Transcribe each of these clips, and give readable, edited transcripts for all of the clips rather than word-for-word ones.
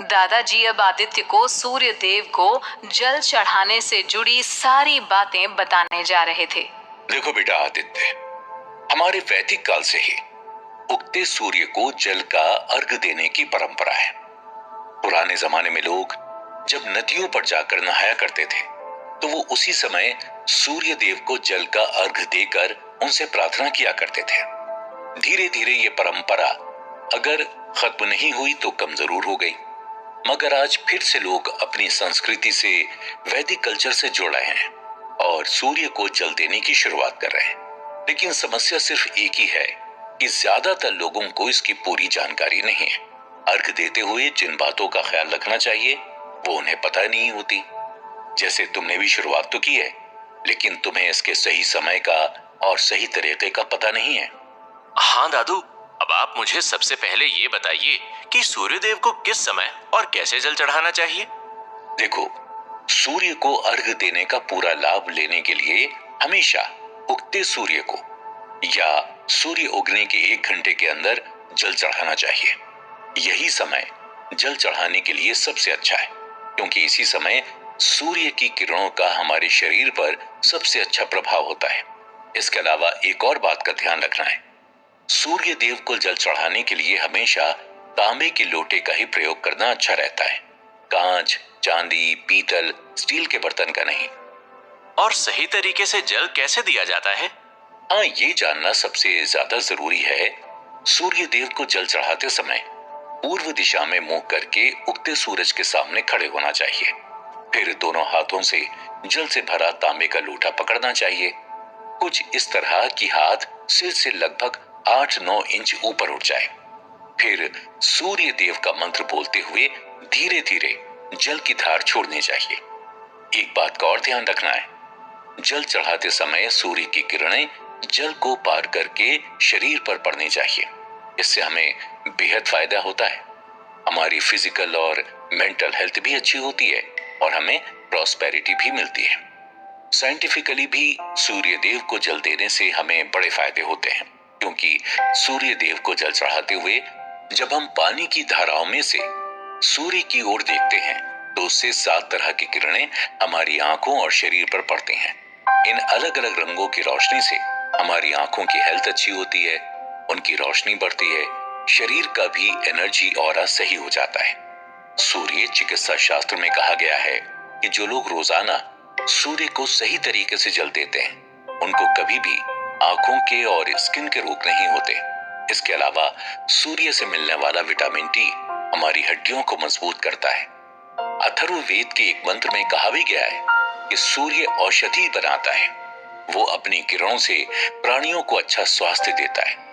दादाजी अब आदित्य को सूर्य देव को जल चढ़ाने से जुड़ी सारी बातें बताने जा रहे थे। देखो बेटा आदित्य, हमारे वैदिक काल से ही उगते सूर्य को जल का अर्घ देने की परंपरा है। पुराने जमाने में लोग जब नदियों पर जाकर नहाया करते थे तो वो उसी समय सूर्य देव को जल का अर्घ देकर उनसे प्रार्थना किया करते थे। धीरे धीरे ये परंपरा अगर खत्म नहीं हुई तो कम जरूर हो गई, मगर आज फिर से लोग अपनी संस्कृति से वैदिक कल्चर से जुड़ रहे हैं और सूर्य को जल देने की शुरुआत कर रहे हैं। लेकिन समस्या सिर्फ एक ही है कि ज्यादातर लोगों को इसकी पूरी जानकारी नहीं है। अर्घ देते हुए जिन बातों का ख्याल रखना चाहिए वो उन्हें पता नहीं होती। जैसे तुमने भी शुरुआत तो की है, लेकिन तुम्हें इसके सही समय का और सही तरीके का पता नहीं है। हाँ दादू, अब आप मुझे सबसे पहले ये बताइए कि सूर्यदेव को किस समय और कैसे जल चढ़ाना चाहिए। देखो, सूर्य को अर्घ देने का पूरा लाभ लेने के लिए हमेशा उगते सूर्य को या सूर्य उगने के 1 घंटे के अंदर जल चढ़ाना चाहिए। यही समय जल चढ़ाने के लिए सबसे अच्छा है, क्योंकि इसी समय सूर्य की किरणों का हमारे शरीर पर सबसे अच्छा प्रभाव होता है। इसके अलावा एक और बात का ध्यान रखना है, सूर्य देव को जल चढ़ाने के लिए हमेशा तांबे के लोटे का ही प्रयोग करना अच्छा रहता है, कांच, चांदी, पीतल, स्टील के बर्तन का नहीं। और सही तरीके से जल कैसे दिया जाता है? हाँ, ये जानना सबसे ज्यादा जरूरी है। सूर्य देव को जल चढ़ाते समय पूर्व दिशा में मुंह करके उगते सूरज के सामने खड़े होना चाहिए। फिर दोनों हाथों से जल से भरा तांबे का लोटा पकड़ना चाहिए, कुछ इस तरह कि हाथ सिर से लगभग 8-9 इंच ऊपर उठ जाए। फिर सूर्य देव का मंत्र बोलते हुए धीरे धीरे जल की धार छोड़नी चाहिए। एक बात का और ध्यान रखना है, जल चढ़ाते समय सूर्य की किरणें जल को पार करके शरीर पर पड़नी चाहिए। इससे हमें बेहद फायदा होता है। हमारी फिजिकल और मेंटल हेल्थ भी अच्छी होती है और हमें प्रॉस्पेरिटी भी मिलती है। साइंटिफिकली भी सूर्य देव को जल देने से हमें बड़े फायदे होते हैं, क्योंकि सूर्य देव को जल चढ़ाते हुए जब हम पानी की धाराओं में से सूर्य की ओर देखते हैं तो उससे 7 तरह की किरणें हमारी आंखों और शरीर पर पड़ती हैं। इन अलग अलग रंगों की रोशनी से हमारी आंखों की हेल्थ अच्छी होती है, उनकी रोशनी बढ़ती है, शरीर का भी एनर्जी ऑरा सही हो जाता है। सूर्य चिकित्सा शास्त्र में कहा गया है कि जो लोग रोजाना सूर्य को सही तरीके से जल देते हैं उनको कभी भी आंखों के और स्किन के रोग नहीं होते। इसके अलावा सूर्य से मिलने वाला विटामिन डी हमारी हड्डियों को मजबूत करता है। अथर्ववेद के एक मंत्र में कहा भी गया है कि सूर्य औषधि बनाता है, वो अपनी किरणों से प्राणियों को अच्छा स्वास्थ्य देता है।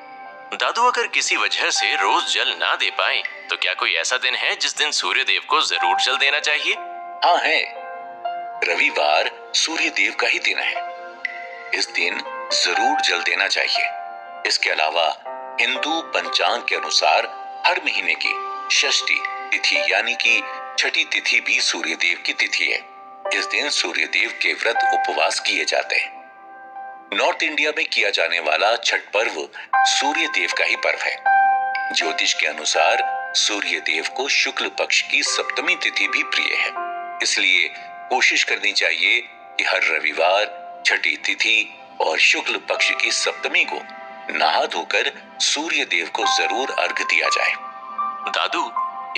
दादू, अगर किसी वजह से रोज जल ना दे पाए तो क्या कोई ऐसा दिन है जिस दिन सूर्य देव को जरूर जल देना चाहिए? हाँ है, रविवार सूर्य देव का ही दिन है। इस दिन जरूर जल देना चाहिए। इसके अलावा हिंदू पंचांग के अनुसार हर महीने की षष्ठी तिथि यानी कि छठी तिथि भी सूर्य देव की तिथि है। इस दिन सूर्य देव के व्रत उपवास किए जाते हैं। नॉर्थ इंडिया में किया जाने वाला छठ पर्व सूर्य देव का ही पर्व है। ज्योतिष के अनुसार सूर्य देव को शुक्ल पक्ष की सप्तमी तिथि भी प्रिय है, इसलिए कोशिश करनी चाहिए कि हर रविवार, छठी तिथि और शुक्ल पक्ष की सप्तमी को नहा धोकर सूर्य देव को जरूर अर्घ दिया जाए। दादू,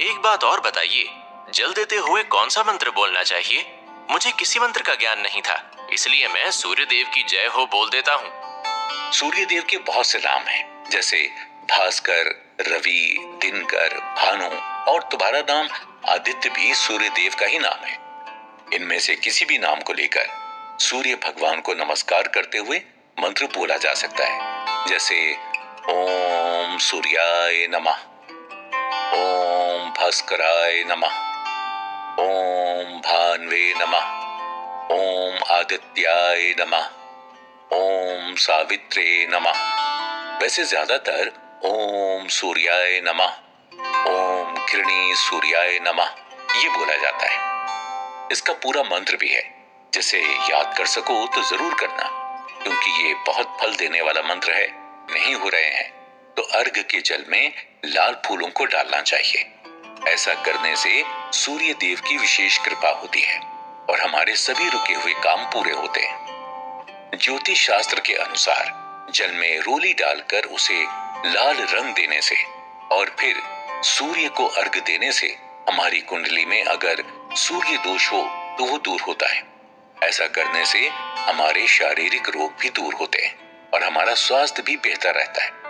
एक बात और बताइए, जल देते हुए कौन सा मंत्र बोलना चाहिए? मुझे किसी मंत्र का ज्ञान नहीं था, इसलिए मैं सूर्य देव की जय हो बोल देता हूँ। सूर्य देव के बहुत से नाम हैं, जैसे भास्कर, रवि, दिनकर, भानु और तुम्हारा नाम आदित्य भी सूर्य देव का ही नाम है। इनमें से किसी भी नाम को लेकर सूर्य भगवान को नमस्कार करते हुए मंत्र बोला जा सकता है, जैसे ओम सूर्याय नमः, ओम भास्कराय नमः, ओम भान्वे नमः, ओम आदित्याय नमः, ओम सावित्रे नमः। वैसे ज्यादातर ओम सूर्याय नमः, ओम किरणी सूर्याय नमः ये बोला जाता है। इसका पूरा मंत्र भी है, जिसे याद कर सको तो जरूर करना, क्योंकि ये बहुत फल देने वाला मंत्र है। नहीं हो रहे हैं तो अर्घ के जल में लाल फूलों को डालना चाहिए। ऐसा करने से सूर्य देव की विशेष कृपा होती है और हमारे सभी रुके हुए काम पूरे होते हैं। ज्योतिष शास्त्र के अनुसार जल में रोली डालकर उसे लाल रंग देने से और फिर सूर्य को अर्घ देने से हमारी कुंडली में अगर सूर्य दोष हो तो वो दूर होता है। ऐसा करने से हमारे शारीरिक रोग भी दूर होते हैं और हमारा स्वास्थ्य भी बेहतर रहता है।